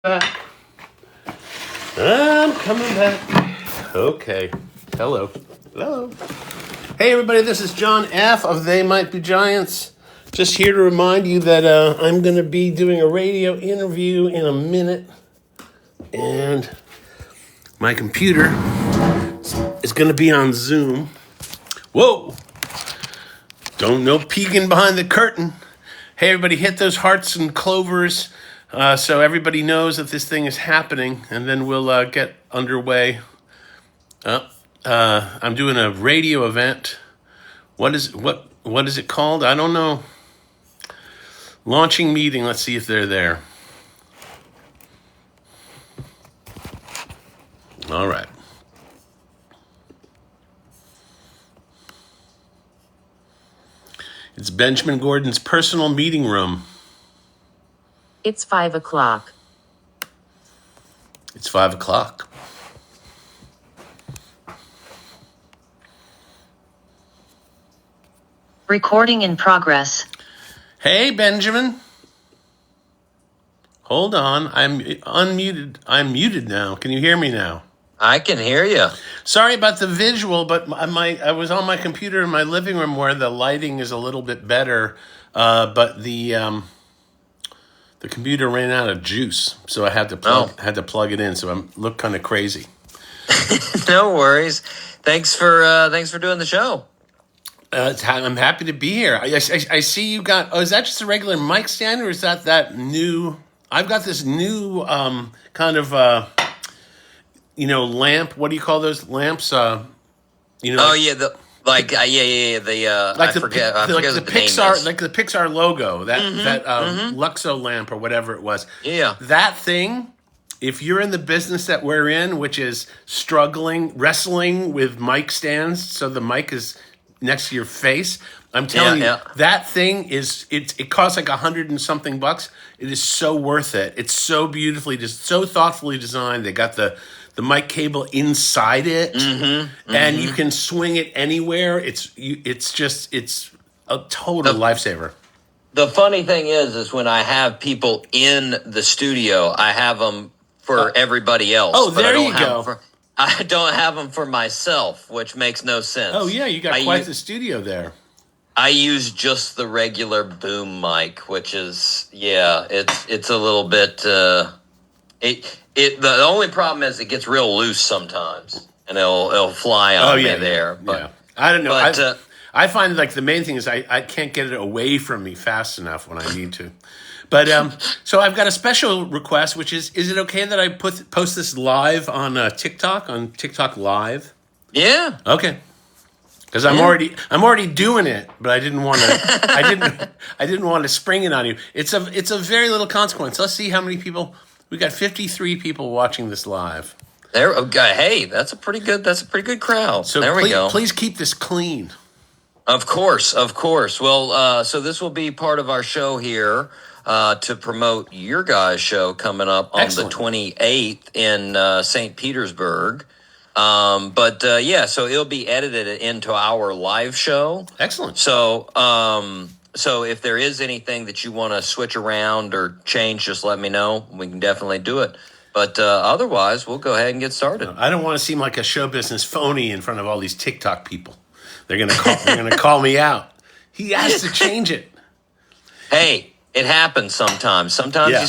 Back. I'm coming back. Okay. Hello. Hello. Hey, everybody. This is John F. of They Might Be Giants. Just here to remind you that I'm going to be doing a radio interview in a minute. And my computer is going to be on Zoom. Whoa. Don't no peeking behind the curtain. Hey, everybody, hit those hearts and clovers so everybody knows that this thing is happening, and then we'll get underway. I'm doing a radio event. What is it called? I don't know. Launching meeting. Let's see if they're there. All right. It's Benjamin Gordon's personal meeting room. It's 5 o'clock. It's 5 o'clock. Recording in progress. Hey, Benjamin. Hold on. I'm unmuted. I'm muted now. Can you hear me now? I can hear you. Sorry about the visual, but I was on my computer in my living room where the lighting is a little bit better, but the computer ran out of juice, so I had to plug it in. So I look kind of crazy. No worries. Thanks for doing the show. I'm happy to be here. I see you got. Oh, is that just a regular mic stand, or is that new? I've got this new kind of lamp. What do you call those lamps? Oh yeah, I forget what the Pixar, name is. like the Pixar logo, that Luxo lamp or whatever it was. Yeah. That thing, if you're in the business that we're in, which is wrestling with mic stands, so the mic is next to your face, I'm telling you, that thing it costs like $100 and something bucks. It is so worth it. It's so beautifully, just so thoughtfully designed. They got the mic cable inside it, and you can swing it anywhere. It's a total lifesaver. The funny thing is when I have people in the studio, I have them for everybody else. Oh, there you go. I don't have them for myself, which makes no sense. Oh yeah, you got quite the studio there. I use just the regular boom mic, which is it's a little bit. The only problem is it gets real loose sometimes, and it'll fly on me there. But I don't know. But, I find like the main thing is I can't get it away from me fast enough when I need to. But so I've got a special request, which is it okay that I post this live on TikTok Live? Yeah. Okay. Because I'm already doing it, but I didn't want to. I didn't want to spring it on you. It's a very little consequence. Let's see how many people. We got 53 people watching this live. Hey, that's a pretty good crowd. So there we go. Please keep this clean. Of course. Well, so this will be part of our show here to promote your guys' show coming up on the 28th in St. Petersburg. So it'll be edited into our live show. Excellent. So if there is anything that you want to switch around or change, just let me know. We can definitely do it. But otherwise, we'll go ahead and get started. I don't want to seem like a show business phony in front of all these TikTok people. They're gonna call me out. He has to change it. Hey, it happens sometimes. Sometimes you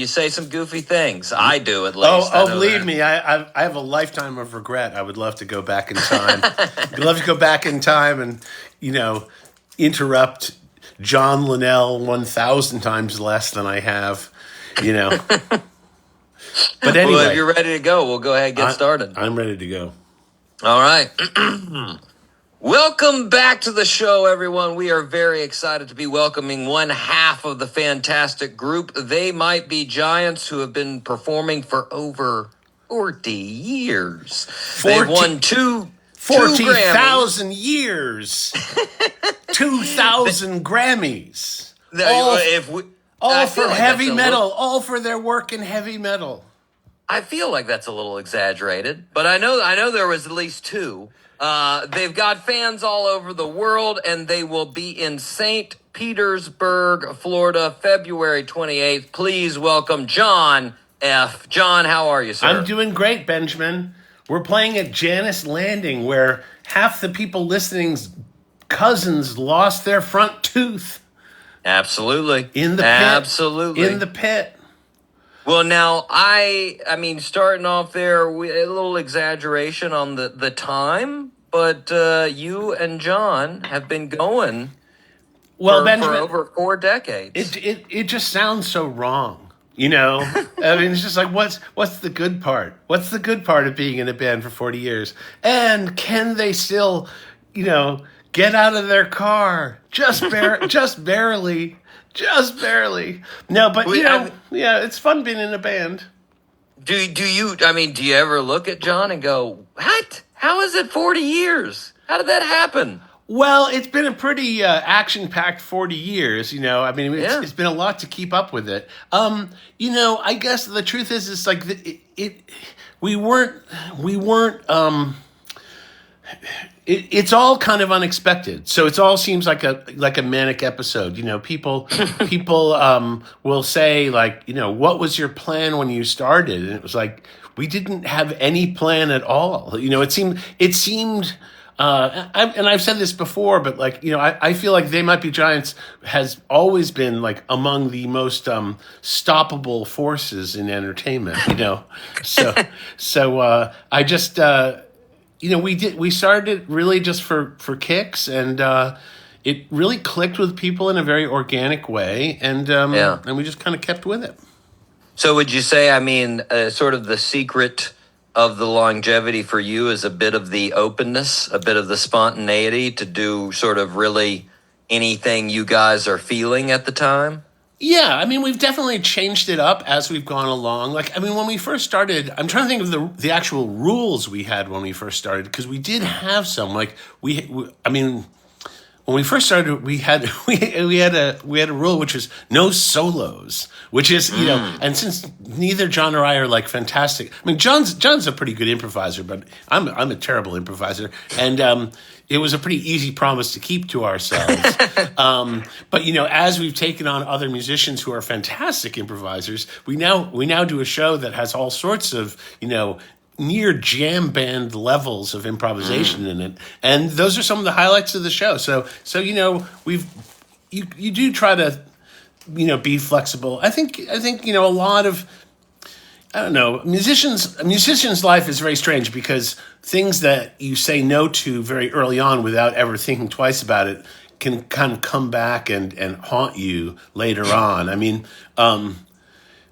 say some goofy things. I do at least. Believe me, I have a lifetime of regret. I would love to go back in time. I'd love to go back in time and interrupt John Linnell 1,000 times less than I have. But anyway, well, if you're ready to go, we'll go ahead and get started. I'm ready to go. All right. Welcome back to the show, everyone. We are very excited to be welcoming one half of the fantastic group, They Might Be Giants, who have been performing for over 40 years. They've won 40,000 years. 2,000 Grammys. All for heavy metal. All for their work in heavy metal. I feel like that's a little exaggerated, but I know there was at least two. They've got fans all over the world, and they will be in St. Petersburg, Florida, February 28th. Please welcome John F. John, how are you, sir? I'm doing great, Benjamin. We're playing at Janice Landing, where half the people listening's cousins lost their front tooth Absolutely. in the pit. Absolutely. In the pit. Well, now, I mean, starting off there, a little exaggeration on the time, but you and John have been going Well, for Benjamin, over 4 decades. it just sounds so wrong. You know, I mean, it's just like, what's the good part? What's the good part of being in a band for 40 years? And can they still, get out of their car just barely, just barely? No, but yeah, it's fun being in a band. Do you ever look at John and go, what? How is it 40 years? How did that happen? Well, it's been a pretty action-packed 40 years, I mean, it's been a lot to keep up with it. I guess the truth is like we weren't. It's all kind of unexpected, so it all seems like a manic episode. People will say like, what was your plan when you started? And it was like we didn't have any plan at all. It seemed. I've said this before, but I feel like They Might Be Giants has always been like among the most stoppable forces in entertainment. So I just we started really just for kicks, and it really clicked with people in a very organic way, and we just kind of kept with it. So would you say, sort of the secret of the longevity for you is a bit of the openness, a bit of the spontaneity to do sort of really anything you guys are feeling at the time? Yeah, we've definitely changed it up as we've gone along. When we first started, I'm trying to think of the actual rules we had when we first started, because we did have some. When we first started, we had a rule which was no solos, which is and since neither John or I are like fantastic. John's a pretty good improviser, but I'm a terrible improviser, and it was a pretty easy promise to keep to ourselves. But as we've taken on other musicians who are fantastic improvisers, we now do a show that has all sorts of near jam band levels of improvisation in it, and those are some of the highlights of the show. So you do try to be flexible. I think a lot of, I don't know, a musician's life is very strange, because things that you say no to very early on without ever thinking twice about it can kind of come back and haunt you later on.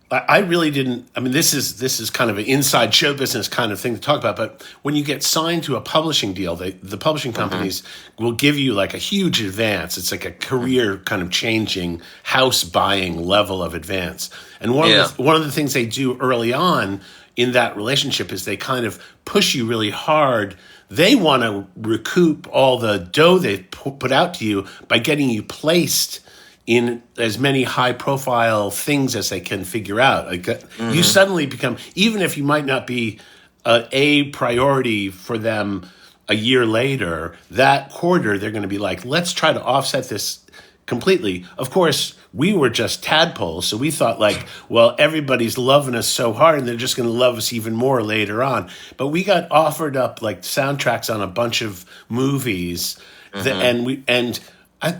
I really didn't. This is kind of an inside show business kind of thing to talk about. But when you get signed to a publishing deal, the publishing companies will give you like a huge advance. It's like a career kind of changing, house buying level of advance. And one of the things they do early on in that relationship is they kind of push you really hard. They want to recoup all the dough they put out to you by getting you placed in as many high-profile things as they can figure out. You suddenly become, even if you might not be a priority for them a year later, that quarter they're going to be like, let's try to offset this completely. Of course, we were just tadpoles, so we thought like, well, everybody's loving us so hard, and they're just going to love us even more later on. But we got offered up like soundtracks on a bunch of movies,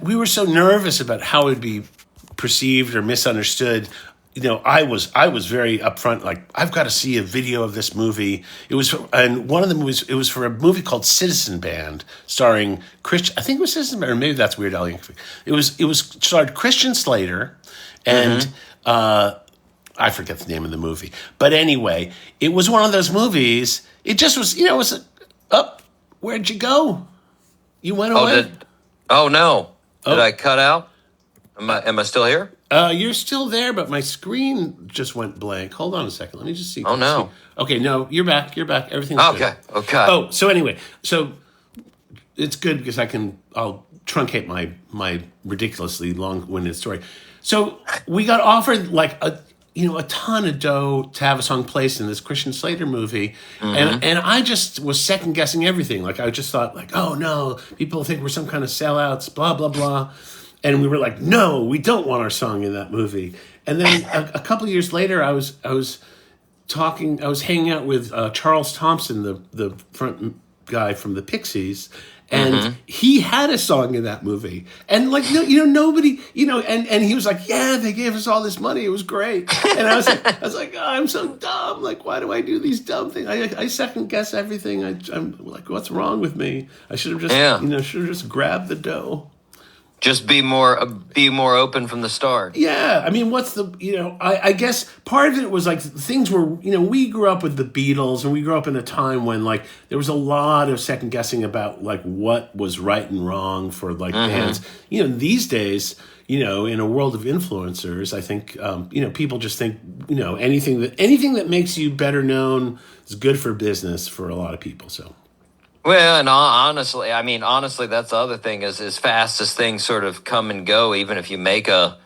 we were so nervous about how it would be perceived or misunderstood. I was very upfront. Like, I've got to see a video of this movie. And one of the movies, it was for a movie called Citizen Band, starring Christian. I think it was Citizen Band, or maybe that's Weird Al Yankovic. It was starred Christian Slater and I forget the name of the movie. But anyway, it was one of those movies. It just was. It was where'd you go? You went away. Oh no! Did I cut out? Am I still here? You're still there, but my screen just went blank. Hold on a second. Let me just see. Oh no! Okay, no, you're back. You're back. Everything's okay. good. Okay. Oh, so anyway, it's good because I'll truncate my ridiculously long-winded story. So we got offered like a ton of dough to have a song placed in this Christian Slater movie. And I just was second guessing everything. Like, I just thought like, oh no, people think we're some kind of sellouts, blah, blah, blah. And we were like, no, we don't want our song in that movie. And then a couple of years later, I was talking. I was hanging out with Charles Thompson, the front guy from the Pixies, and he had a song in that movie. And like, no, nobody, and he was like, yeah, they gave us all this money. It was great. And I was like, oh, I'm so dumb. Like, why do I do these dumb things? I second guess everything. I'm like, what's wrong with me? I should have just grabbed the dough. Just be more open from the start. Yeah, I mean, I guess part of it was like things were, we grew up with the Beatles, and we grew up in a time when like there was a lot of second guessing about like what was right and wrong for like bands. These days, in a world of influencers, I think, people just think, anything that makes you better known is good for business for a lot of people. So. Well, and honestly, that's the other thing is as fast as things sort of come and go, even if you make a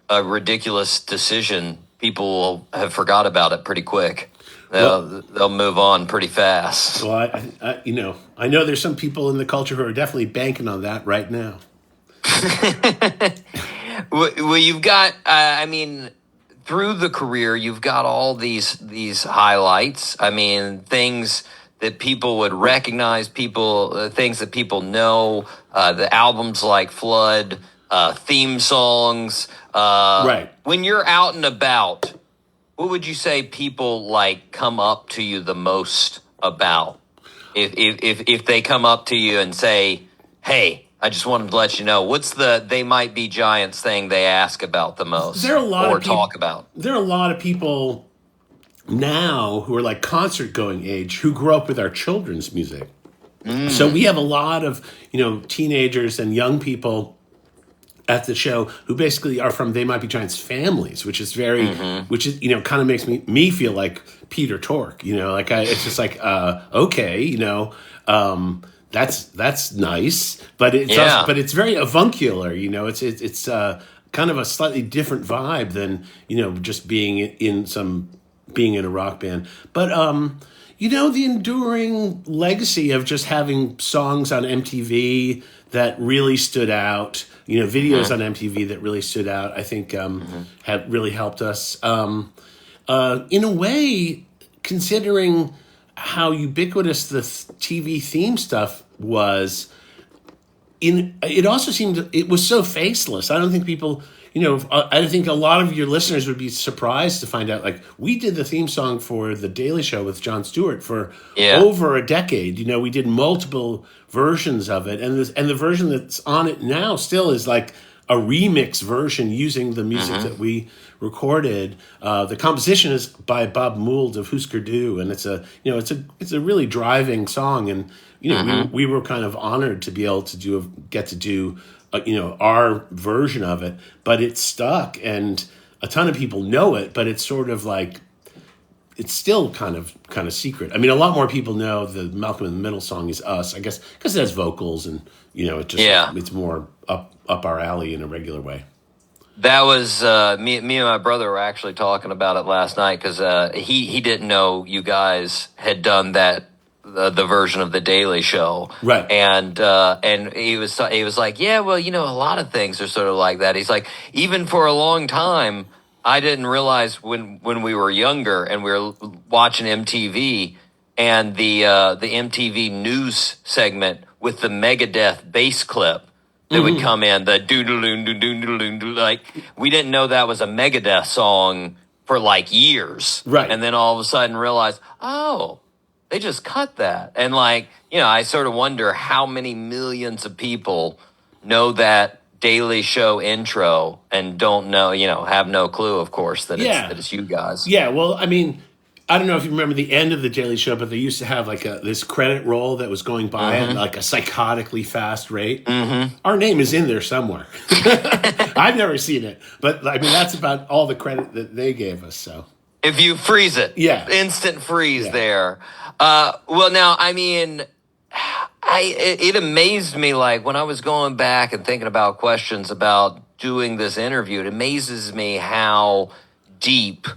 ridiculous decision, people will have forgot about it pretty quick. They'll move on pretty fast. Well, I know there's some people in the culture who are definitely banking on that right now. Well, you've got, through the career, you've got all these highlights. I mean, things that people would recognize, things that people know, the albums like Flood, theme songs. Right. When you're out and about, what would you say people like come up to you the most about? If they come up to you and say, hey, I just wanted to let you know, what's the They Might Be Giants thing they ask about the most? There are a lot or of people, talk about? There are a lot of people now who are like concert going age who grew up with our children's music. So we have a lot of, teenagers and young people at the show who basically are from They Might Be Giants families, which is very, which is, kind of makes me feel like Peter Tork, it's just like, okay, that's nice, but it's also, but it's very avuncular, it's kind of a slightly different vibe than, just being in a rock band. But, the enduring legacy of just having songs on MTV that really stood out, videos on MTV that really stood out, I think have really helped us. In a way, considering how ubiquitous the TV theme stuff was, it also seemed it was so faceless. I don't think people... I think a lot of your listeners would be surprised to find out, like, we did the theme song for The Daily Show with Jon Stewart for over a decade. We did multiple versions of it, and the version that's on it now still is like a remix version using the music that we recorded. The composition is by Bob Mould of Husker Du, and it's a really driving song, and we were kind of honored to be able to get to do our version of it, but it's stuck, and a ton of people know it, but it's sort of like, it's still kind of secret. I mean, a lot more people know the Malcolm in the Middle song is Us, I guess, because it has vocals, and, it's more up our alley in a regular way. That was, me and my brother were actually talking about it last night, because he didn't know you guys had done that, the version of The Daily Show, right? And he was like, yeah, well, a lot of things are sort of like that. He's like, even for a long time, I didn't realize when we were younger and we were watching MTV and the MTV news segment with the Megadeth bass clip that would come in, the doo-doo-doo-doo-doo-doo-doo, like, we didn't know that was a Megadeth song for like years, right? And then all of a sudden realized, oh, they just cut that. And like, I sort of wonder how many millions of people know that Daily Show intro and don't know, have no clue, of course, that it's you guys. Yeah, well, I mean, I don't know if you remember the end of the Daily Show, but they used to have like this credit roll that was going by at like a psychotically fast rate. Our name is in there somewhere. I've never seen it, but I mean, that's about all the credit that they gave us, so. If you freeze it, instant freeze there. Well, now, I mean, it amazed me, like, when I was going back and thinking about questions about doing this interview, it amazes me how deep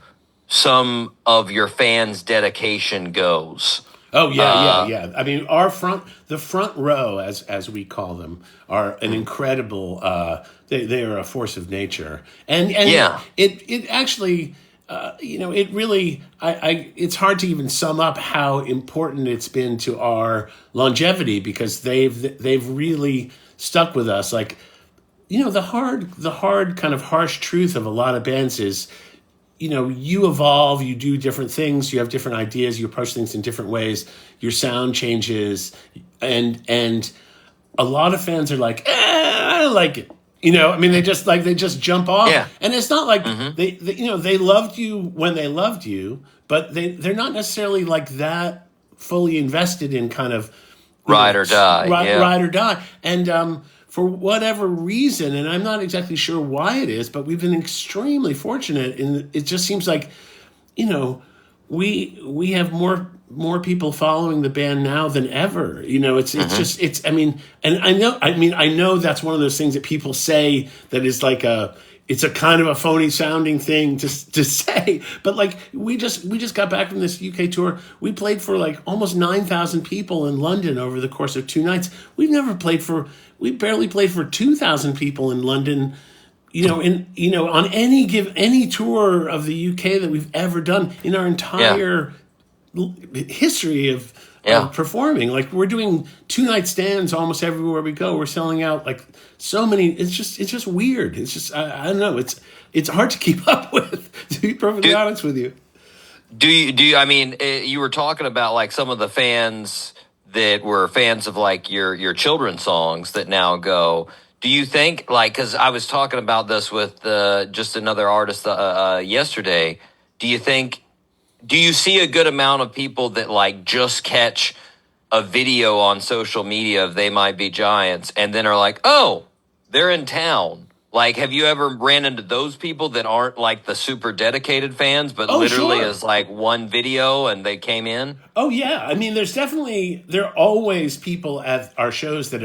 some of your fans' dedication goes. Oh, yeah. I mean, the front row, as we call them, are an incredible, they are a force of nature. And it actually... it really, it's hard to even sum up how important it's been to our longevity, because they've really stuck with us. Like, the hard kind of harsh truth of a lot of bands is, you evolve, you do different things, you have different ideas, you approach things in different ways, your sound changes, and a lot of fans are like, I don't like it. They just jump off, Yeah. and it's not like they loved you when they loved you, but they're not necessarily like that fully invested in kind of Ride or die. Yeah. ride or die, and for whatever reason, and I'm not exactly sure why it is, but we've been extremely fortunate, and it just seems like, we have more people following the band now than ever. I know that's one of those things that people say that is like it's a kind of a phony sounding thing to say, but like we just got back from this UK tour. We played for like almost 9,000 people in London over the course of 2 nights. We barely played for 2,000 people in London. On any tour of the UK that we've ever done in our entire history of performing. Like, we're doing 2-night stands almost everywhere we go. We're selling out like so many. It's just weird. It's just I don't know. It's hard to keep up with, to be perfectly honest with you. Do you? I mean, you were talking about like some of the fans that were fans of like your children's songs that now go. Do you think, like, because I was talking about this with just another artist yesterday, do you see a good amount of people that like just catch a video on social media of They Might Be Giants and then are like, oh, they're in town? Like, have you ever ran into those people that aren't like the super dedicated fans, but literally sure. is like one video and they came in? Oh yeah, I mean, there are always people at our shows that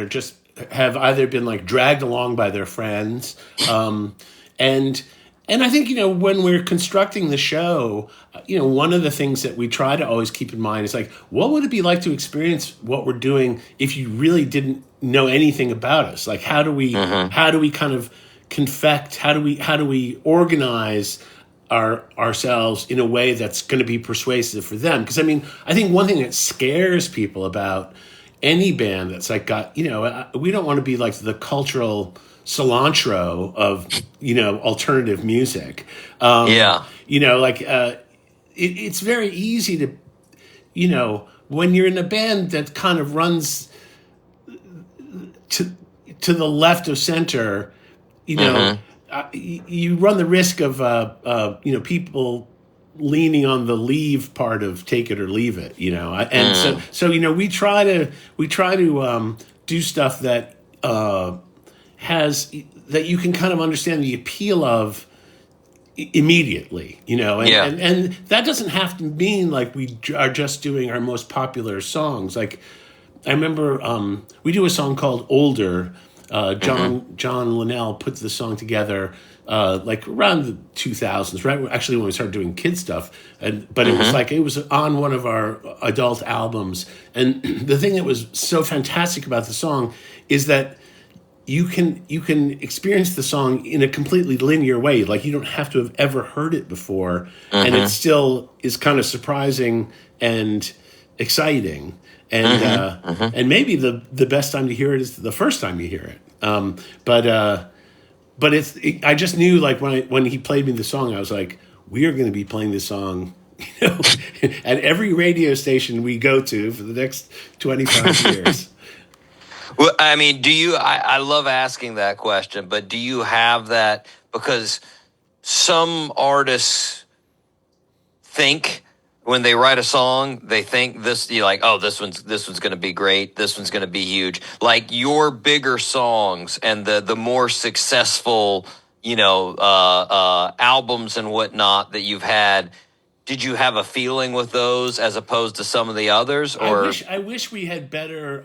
have either been like dragged along by their friends, and I think, when we're constructing the show, one of the things that we try to always keep in mind is like, what would it be like to experience what we're doing if you really didn't know anything about us? Like, how do we kind of confect? How do we organize ourselves in a way that's going to be persuasive for them? Because I mean, I think one thing that scares people about any band that's like we don't want to be like the cultural cilantro of alternative music. It's very easy to when you're in a band that kind of runs to the left of center, you run the risk of people leaning on the leave part of Take It or Leave It, so we try to do stuff that that you can kind of understand the appeal of immediately, and that doesn't have to mean like we are just doing our most popular songs. Like, I remember we do a song called Older. John Linnell put the song together like around the 2000s, right? Actually, when we started doing kid stuff, but it was on one of our adult albums. And the thing that was so fantastic about the song is that you can experience the song in a completely linear way. Like, you don't have to have ever heard it before, and it still is kind of surprising and exciting. And maybe the best time to hear it is the first time you hear it. But I just knew, like, when he played me the song, I was like, we are going to be playing this song, at every radio station we go to for the next 25 years. Well, I mean, I love asking that question, but do you have that? Because some artists think, when they write a song, they think you're like, oh, this one's going to be great. This one's going to be huge. Like, your bigger songs and the more successful, albums and whatnot that you've had, did you have a feeling with those as opposed to some of the others? Or I wish we had better.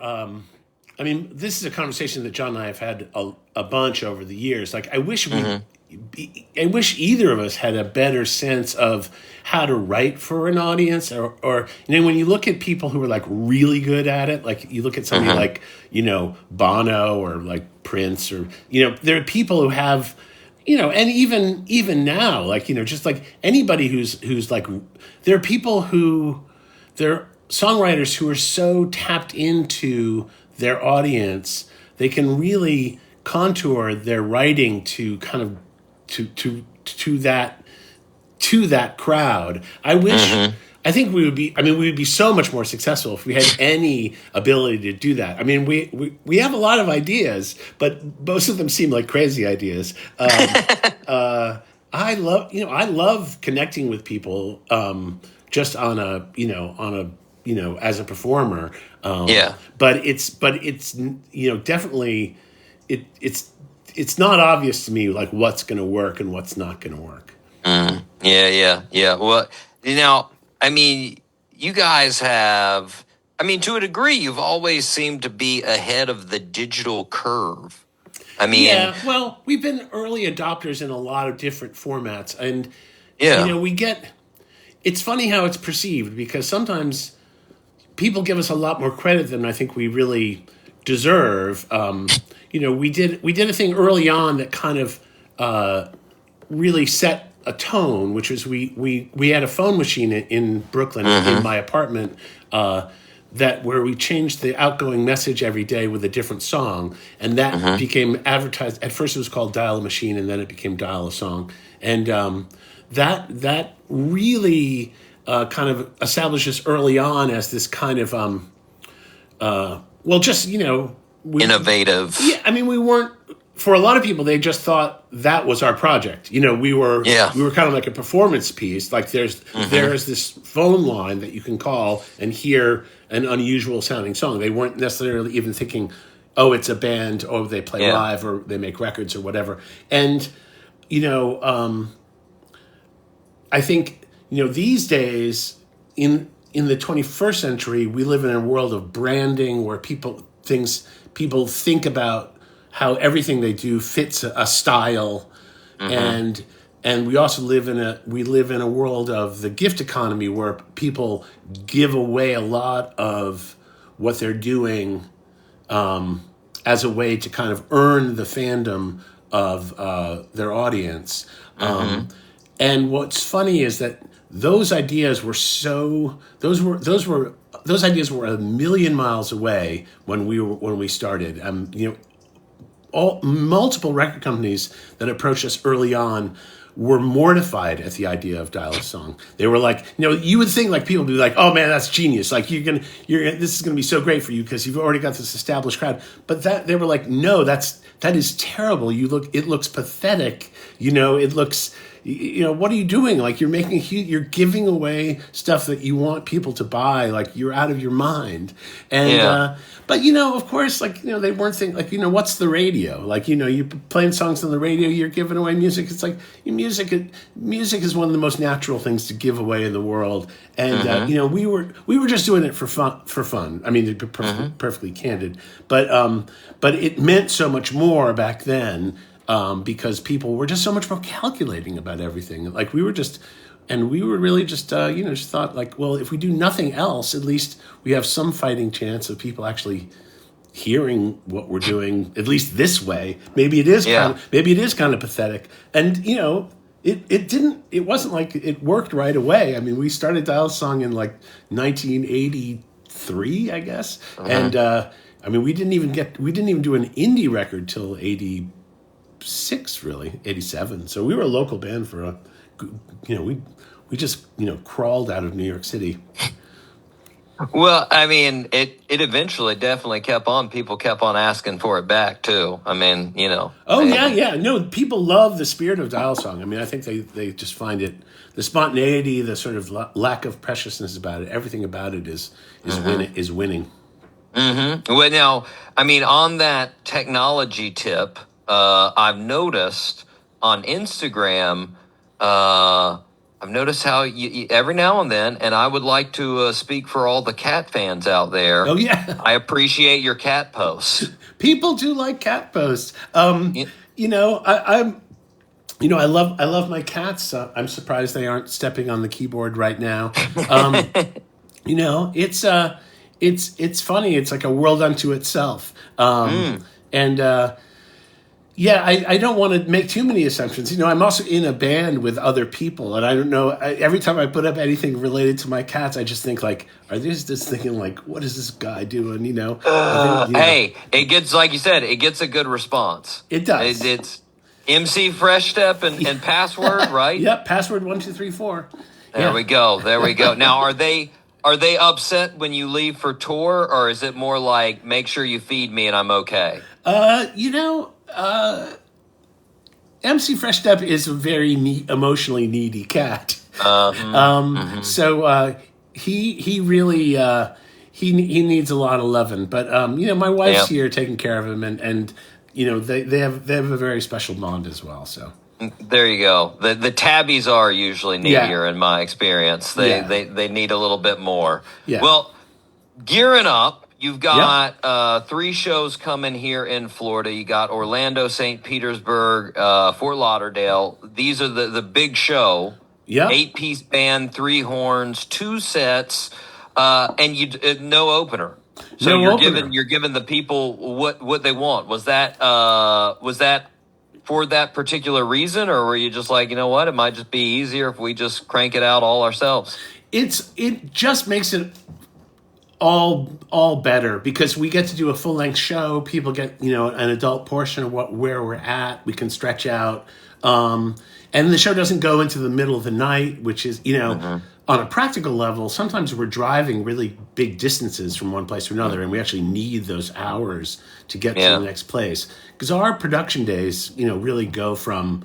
I mean, this is a conversation that John and I have had a bunch over the years. Like, I wish either of us had a better sense of how to write for an audience, or when you look at people who are like really good at it, like you look at somebody like Bono or like Prince, or there are people who have and even now, like, just like anybody who's like, there are people they're songwriters who are so tapped into their audience, they can really contour their writing to kind of to that crowd. I think we would be so much more successful if we had any ability to do that. I mean, we have a lot of ideas, but most of them seem like crazy ideas. I love connecting with people, just on as a performer. But it's definitely, it's not obvious to me, like, what's going to work and what's not going to work. Yeah. Well, I mean, you guys have, to a degree, you've always seemed to be ahead of the digital curve. Yeah, well, we've been early adopters in a lot of different formats, and it's funny how it's perceived, because sometimes people give us a lot more credit than I think we really deserve. We did a thing early on that kind of really set a tone, which was we had a phone machine in Brooklyn, in my apartment, where we changed the outgoing message every day with a different song, and that became advertised. At first, it was called Dial a Machine, and then it became Dial a Song, and that really kind of established us early on as this kind of innovative. Yeah, I mean, we weren't. For a lot of people, they just thought that was our project. We were kind of like a performance piece. Like there's this phone line that you can call and hear an unusual sounding song. They weren't necessarily even thinking, oh, it's a band, or they play live, or they make records, or whatever. And I think these days in the 21st century, we live in a world of branding where people think about how everything they do fits a style, and we also live in a world of the gift economy where people give away a lot of what they're doing as a way to kind of earn the fandom of their audience. And what's funny is that those ideas were a million miles away when we started. Multiple record companies that approached us early on were mortified at the idea of Dial a Song. They were like, you would think like people would be like, oh man, that's genius. Like this is gonna be so great for you because you've already got this established crowd. But they were like, no, that is terrible. It looks pathetic. It looks. What are you doing? Like you're giving away stuff that you want people to buy. Like you're out of your mind. And but of course, like they weren't thinking like what's the radio? Like you're playing songs on the radio, you're giving away music. It's like music is one of the most natural things to give away in the world. And we were just doing it for fun. I mean, to be perfectly candid, but it meant so much more back then. Because people were just so much more calculating about everything. Like we were really just thought like, well, if we do nothing else, at least we have some fighting chance of people actually hearing what we're doing, at least this way. Maybe it is kind of pathetic. And it wasn't like it worked right away. I mean, we started Dial a Song in like 1983, I guess. And we didn't even do an indie record till 86, really 87. So we were a local band for we just crawled out of New York City. Well, I mean, it eventually definitely kept on. People kept on asking for it back too. I mean, Oh yeah. No, people love the spirit of Dial a Song. I mean, I think they just find it, the spontaneity, the sort of lack of preciousness about it. Everything about it is winning. Well, now, I mean, on that technology tip, I've noticed on Instagram, I've noticed how you, every now and then, and I would like to speak for all the cat fans out there. Oh yeah, I appreciate your cat posts. People do like cat posts. I love my cats. I'm surprised they aren't stepping on the keyboard right now. It's funny. It's like a world unto itself. And Yeah, I don't want to make too many assumptions. I'm also in a band with other people, and I don't know. Every time I put up anything related to my cats, I just think like, are they just thinking like, what is this guy doing? Hey, it gets, like you said, it gets a good response. It does. It's MC Fresh Step and password, right? Yep, password 1234. There we go. There we go. Now, are they upset when you leave for tour, or is it more like, make sure you feed me and I'm okay? MC Fresh Step is a very emotionally needy cat. So he really he needs a lot of loving. But my wife's here taking care of him, and they have a very special bond as well. So there you go. The tabbies are usually needier in my experience. They need a little bit more. Yeah. Well, gearing up. You've got 3 shows coming here in Florida. You got Orlando, St. Petersburg, Fort Lauderdale. These are the big show. Yeah. 8-piece band, 3 horns, 2 sets, and you no opener. So you're giving the people what they want. Was that for that particular reason, or were you just like, you know what, it might just be easier if we just crank it out all ourselves? It just makes it all better because we get to do a full-length show. People get an adult portion of where we're at. We can stretch out, and the show doesn't go into the middle of the night, which is on a practical level, sometimes we're driving really big distances from one place to another, and we actually need those hours to get to the next place, because our production days really go from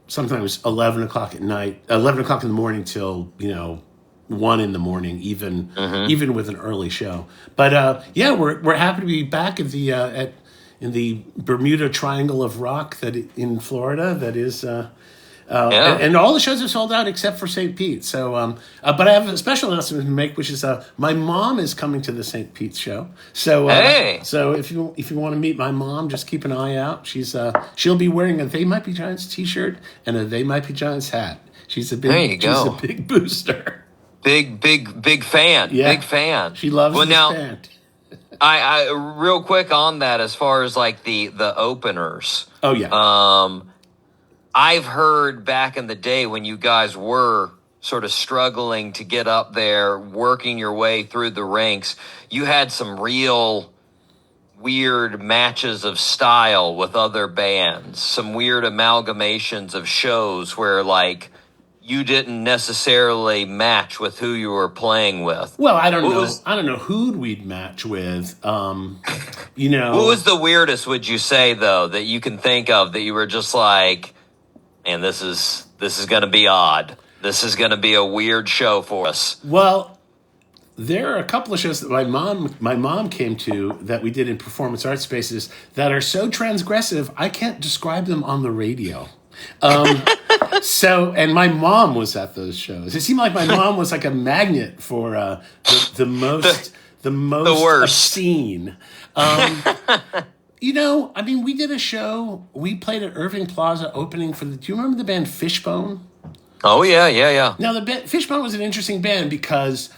sometimes 11 o'clock in the morning till 1 in the morning, even with an early show. But we're happy to be back at the in the Bermuda Triangle of Rock in Florida. That is, and all the shows are sold out except for St. Pete. So, but I have a special announcement to make, which is my mom is coming to the St. Pete show. So, so if you want to meet my mom, just keep an eye out. She'll be wearing a They Might Be Giants t-shirt and a They Might Be Giants hat. She's a big booster. Big fan. Yeah. Big fan. She loves this band. I real quick on that, as far as like the openers. Oh yeah. I've heard back in the day when you guys were sort of struggling to get up there, working your way through the ranks, you had some real weird matches of style with other bands, some weird amalgamations of shows where like you didn't necessarily match with who you were playing with. Well, I don't know who we'd match with. What was the weirdest, would you say, though, that you can think of that you were just like, man, this is going to be odd. This is going to be a weird show for us. Well, there are a couple of shows that my mom came to that we did in performance art spaces that are so transgressive I can't describe them on the radio. And my mom was at those shows. It seemed like my mom was like a magnet for the most obscene. We did a show. We played at Irving Plaza opening for do you remember the band Fishbone? Oh yeah. Now the band Fishbone was an interesting band because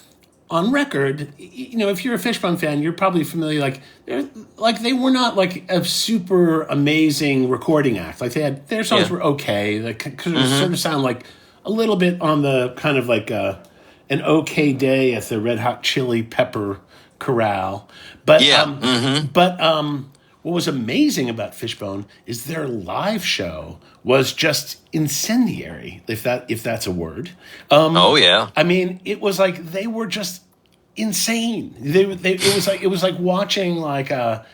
on record, if you're a Fishbone fan, you're probably familiar. They were not like a super amazing recording act. Like their songs were okay. They sort of sound like a little bit on the kind of like an okay day at the Red Hot Chili Pepper Corral. But what was amazing about Fishbone is their live show was just incendiary, if that's a word. I mean, it was like they were just insane. It was like watching like a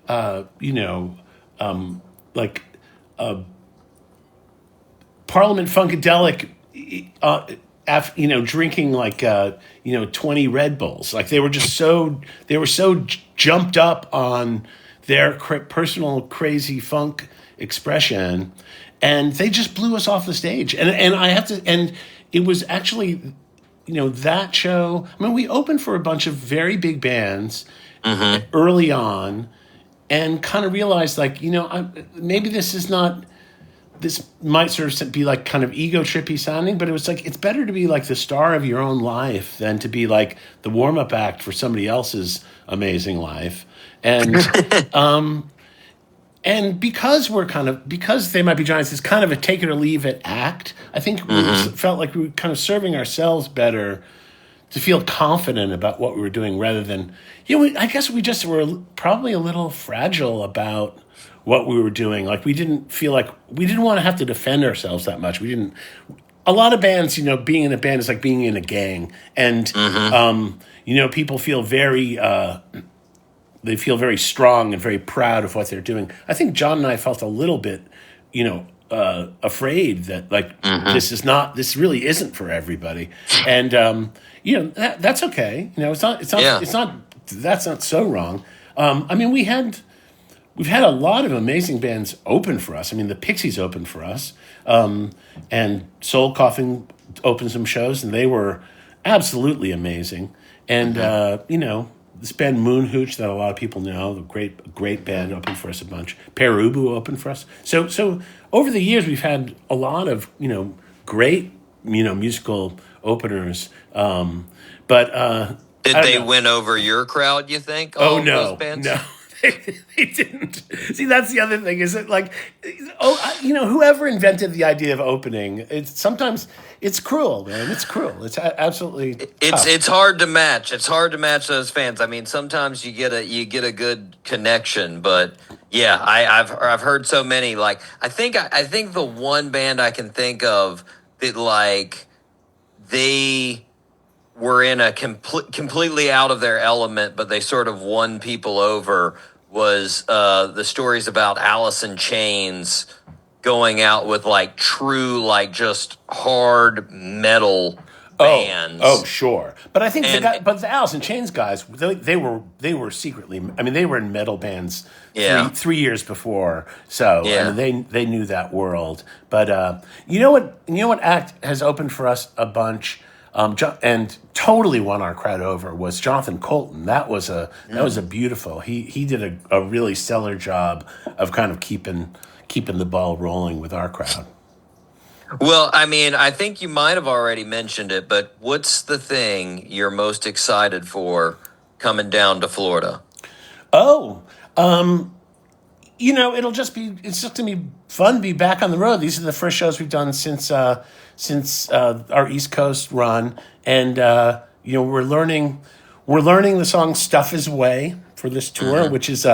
Parliament Funkadelic, drinking like 20 Red Bulls. Like they were so jumped up on their personal crazy funk expression, and they just blew us off the stage. And it was actually, that show. I mean, we opened for a bunch of very big bands early on, and kind of realized like, maybe this might sort of be like kind of ego trippy sounding, but it was like, it's better to be like the star of your own life than to be like the warm up act for somebody else's amazing life. And, And because because They Might Be Giants is kind of a take it or leave it act, I think we felt like we were kind of serving ourselves better to feel confident about what we were doing rather than, I guess we just were probably a little fragile about what we were doing. Like we didn't feel like we didn't want to have to defend ourselves that much. We didn't. A lot of bands, being in a band is like being in a gang, and people feel very. They feel very strong and very proud of what they're doing. I think John and I felt a little bit, afraid that this really isn't for everybody, and that's okay. That's not so wrong. We've had a lot of amazing bands open for us. I mean, the Pixies opened for us, and Soul Coughing opened some shows, and they were absolutely amazing. And this band Moon Hooch that a lot of people know, the great band, opened for us a bunch. Perubu opened for us. So over the years we've had a lot of great musical openers. Did they win over your crowd? You think? Oh no, those bands? No. They didn't. See, that's the other thing. Is it like, whoever invented the idea of opening? Sometimes it's cruel, man. It's cruel. It's absolutely. It's hard to match. It's hard to match those fans. I mean, sometimes you get a good connection, but yeah, I've heard so many. Like I think the one band I can think of that like they were in a completely out of their element, but they sort of won people over. Was the stories about Alice in Chains going out with like true, like just hard metal bands. Oh, sure. But I think the Alice in Chains guys, they were secretly. I mean, they were in metal bands 3 years before. So they knew that world. But you know what act has opened for us a bunch. And totally won our crowd over was Jonathan Colton. That was a beautiful. He did a really stellar job of kind of keeping the ball rolling with our crowd. Well, I mean, I think you might have already mentioned it, but what's the thing you're most excited for coming down to Florida? It's just gonna be fun to be back on the road. These are the first shows we've done since our East Coast run, and we're learning the song "Stuff Is Way" for this tour, which is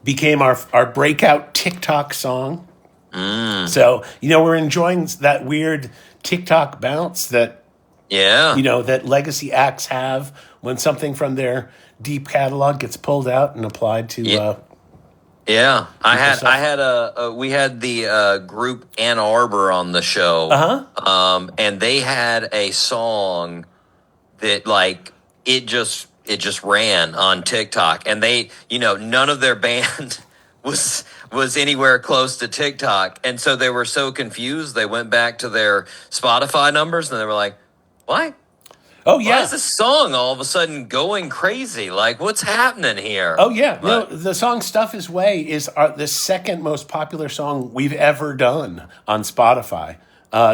became our breakout TikTok song. So we're enjoying that weird TikTok bounce that that legacy acts have when something from their deep catalog gets pulled out and applied to. We had the group Ann Arbor on the show. And they had a song that like it just ran on TikTok, and they, none of their band was anywhere close to TikTok, and so they were so confused. They went back to their Spotify numbers and they were like, "What? Oh yeah, why is this song all of a sudden going crazy? Like, what's happening here?" Oh yeah, the song "Stuff Is Way" is the second most popular song we've ever done on Spotify.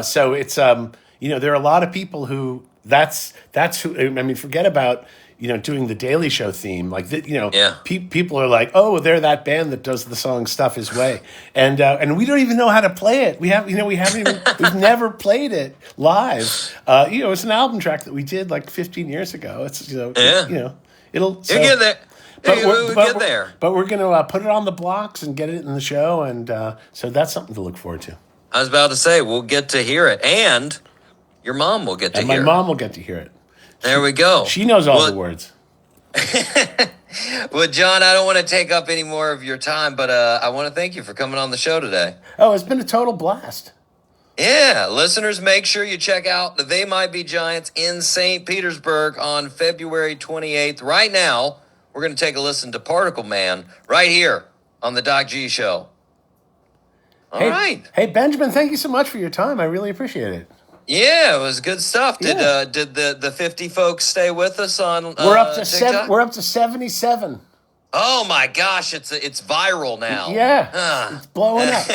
So it's there are a lot of people who that's who. I mean, forget about doing the Daily Show theme. Like people are like, oh, they're that band that does the song "Stuff Is Way," and we don't even know how to play it. We've never played it live. It's an album track that we did like 15 years ago. It's it'll get there. We'll get there. But we're gonna put it on the blocks and get it in the show, and so that's something to look forward to. I was about to say we'll get to hear it, and your mom will get to hear it. And my mom will get to hear it. There we go. She knows all the words. Well, John, I don't want to take up any more of your time, but I want to thank you for coming on the show today. Oh, it's been a total blast. Yeah, listeners, make sure you check out the They Might Be Giants in St. Petersburg on February 28th. Right now, we're going to take a listen to Particle Man right here on the Doc G Show. All right. Hey, Benjamin, thank you so much for your time. I really appreciate it. Yeah, it was good stuff. Did the 50 folks stay with us on We're up to TikTok? We're up to 77. Oh my gosh, it's viral now. Yeah. It's blowing up.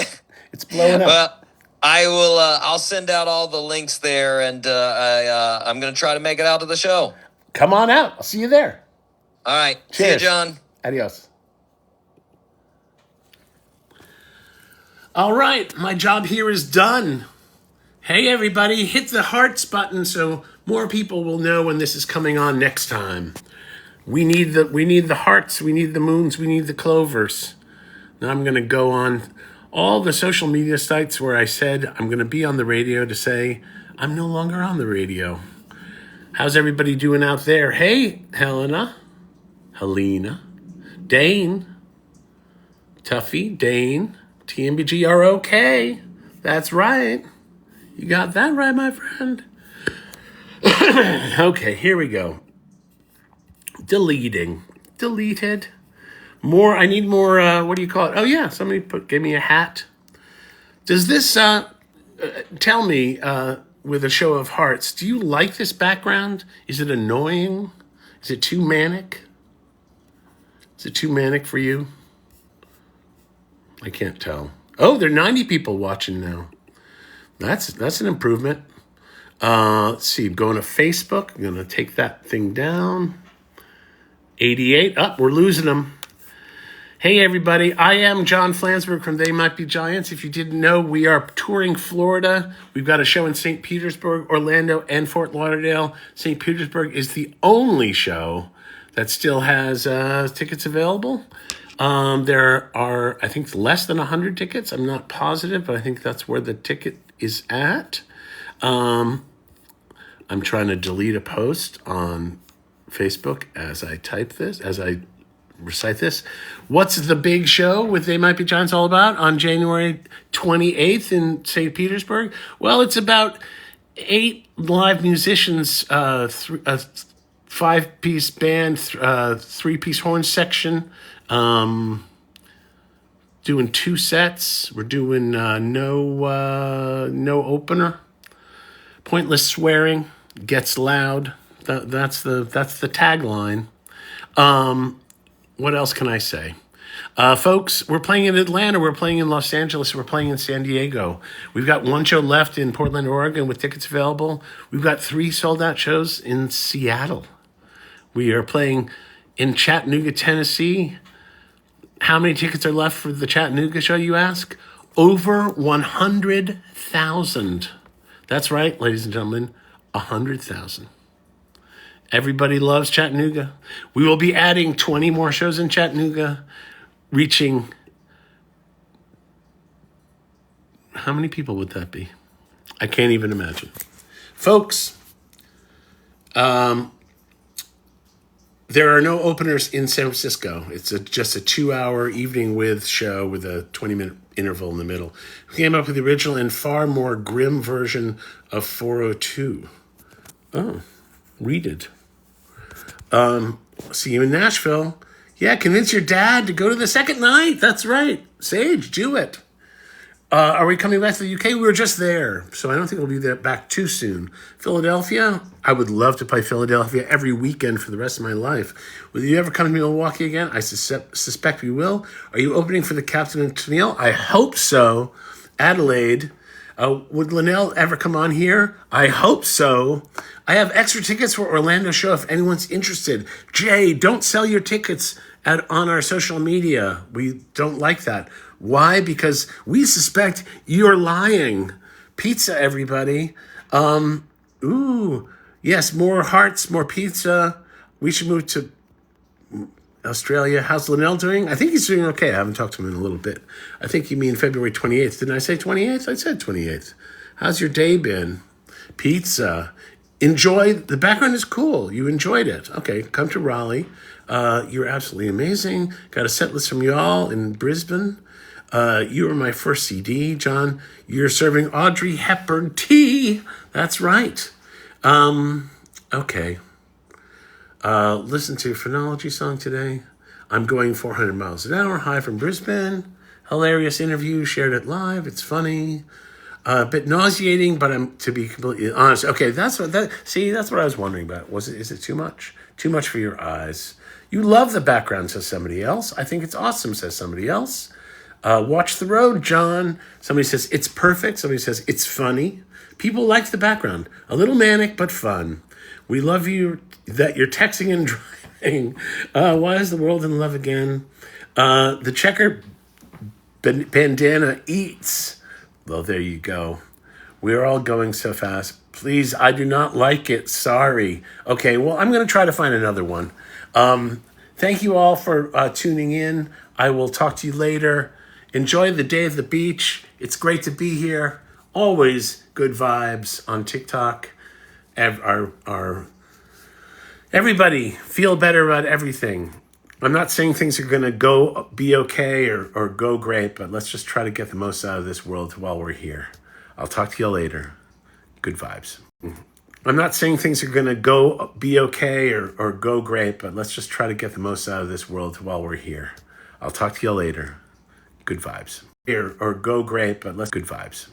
It's blowing up. Well, I will I'll send out all the links there, and I'm going to try to make it out to the show. Come on out. I'll see you there. All right. Cheers. See you, John. Adios. All right, my job here is done. Hey, everybody, hit the hearts button so more people will know when this is coming on next time. We need the hearts, we need the moons, we need the clovers. Now I'm going to go on all the social media sites where I said I'm going to be on the radio to say I'm no longer on the radio. How's everybody doing out there? Hey, Helena, Dane, Tuffy, Dane, tmbgofficial. That's right. You got that right, my friend. Okay, here we go. Deleted. More. I need more. What do you call it? Oh yeah, somebody gave me a hat. Does this tell me with a show of hearts? Do you like this background? Is it annoying? Is it too manic? Is it too manic for you? I can't tell. Oh, there are 90 people watching now. That's an improvement. Let's see. I'm going to Facebook. I'm going to take that thing down. 88. We're losing them. Hey, everybody. I am John Flansburgh from They Might Be Giants. If you didn't know, we are touring Florida. We've got a show in St. Petersburg, Orlando, and Fort Lauderdale. St. Petersburg is the only show that still has tickets available. There are, I think, less than 100 tickets. I'm not positive, but I think that's where the ticket is at. I'm trying to delete a post on Facebook as I recite this. What's the big show with They Might Be Giants all about on January 28th in St. Petersburg? Well, it's about 8 live musicians, a 5-piece band, 3-piece horn section, doing 2 sets. We're doing no opener. Pointless swearing gets loud. That's the tagline. What else can I say? Folks, we're playing in Atlanta. We're playing in Los Angeles. We're playing in San Diego. We've got 1 show left in Portland, Oregon with tickets available. We've got 3 sold-out shows in Seattle. We are playing in Chattanooga, Tennessee. How many tickets are left for the Chattanooga show, you ask? Over 100,000. That's right, ladies and gentlemen, 100,000. Everybody loves Chattanooga. We will be adding 20 more shows in Chattanooga, reaching... How many people would that be? I can't even imagine. Folks, there are no openers in San Francisco. It's just a 2-hour evening with show with a 20-minute interval in the middle. We came up with the original and far more grim version of 402. Oh, read it. See you in Nashville. Yeah, convince your dad to go to the second night. That's right. Sage, do it. Are we coming back to the UK? We were just there, so I don't think we'll be back too soon. Philadelphia? I would love to play Philadelphia every weekend for the rest of my life. Will you ever come to Milwaukee again? I suspect we will. Are you opening for the Captain and Tennille? I hope so. Adelaide. Would Linnell ever come on here? I hope so. I have extra tickets for Orlando show if anyone's interested. Jay, don't sell your tickets on our social media. We don't like that. Why? Because we suspect you're lying. Pizza, everybody. Yes, more hearts, more pizza. We should move to Australia. How's Linnell doing? I think he's doing okay. I haven't talked to him in a little bit. I think you mean February 28th. Didn't I say 28th? I said 28th. How's your day been? Pizza. Enjoy. The background is cool. You enjoyed it. Okay, come to Raleigh. You're absolutely amazing. Got a set list from y'all in Brisbane. You were my first CD, John. You're serving Audrey Hepburn tea. That's right. Okay. Listen to your phonology song today. I'm going 400 miles an hour. Hi from Brisbane. Hilarious interview. Shared it live. It's funny. A bit nauseating, but I'm to be completely honest. Okay, that's what I was wondering about. Is it too much? Too much for your eyes. You love the background, says somebody else. I think it's awesome, says somebody else. Watch the road, John. Somebody says it's perfect. Somebody says it's funny. People like the background. A little manic, but fun. We love you that you're texting and driving. Why is the world in love again? The checkered Bandana eats. Well, there you go. We're all going so fast. Please, I do not like it. Sorry. Okay, well, I'm going to try to find another one. Thank you all for tuning in. I will talk to you later. Enjoy the day at the beach. It's great to be here. Always good vibes on TikTok. Everybody feel better about everything. I'm not saying things are going to be okay or go great, but let's just try to get the most out of this world while we're here. I'll talk to you later. Good vibes. I'm not saying things are going to be okay or go great, but let's just try to get the most out of this world while we're here. I'll talk to you later. Good vibes. Or go great, but let's good vibes.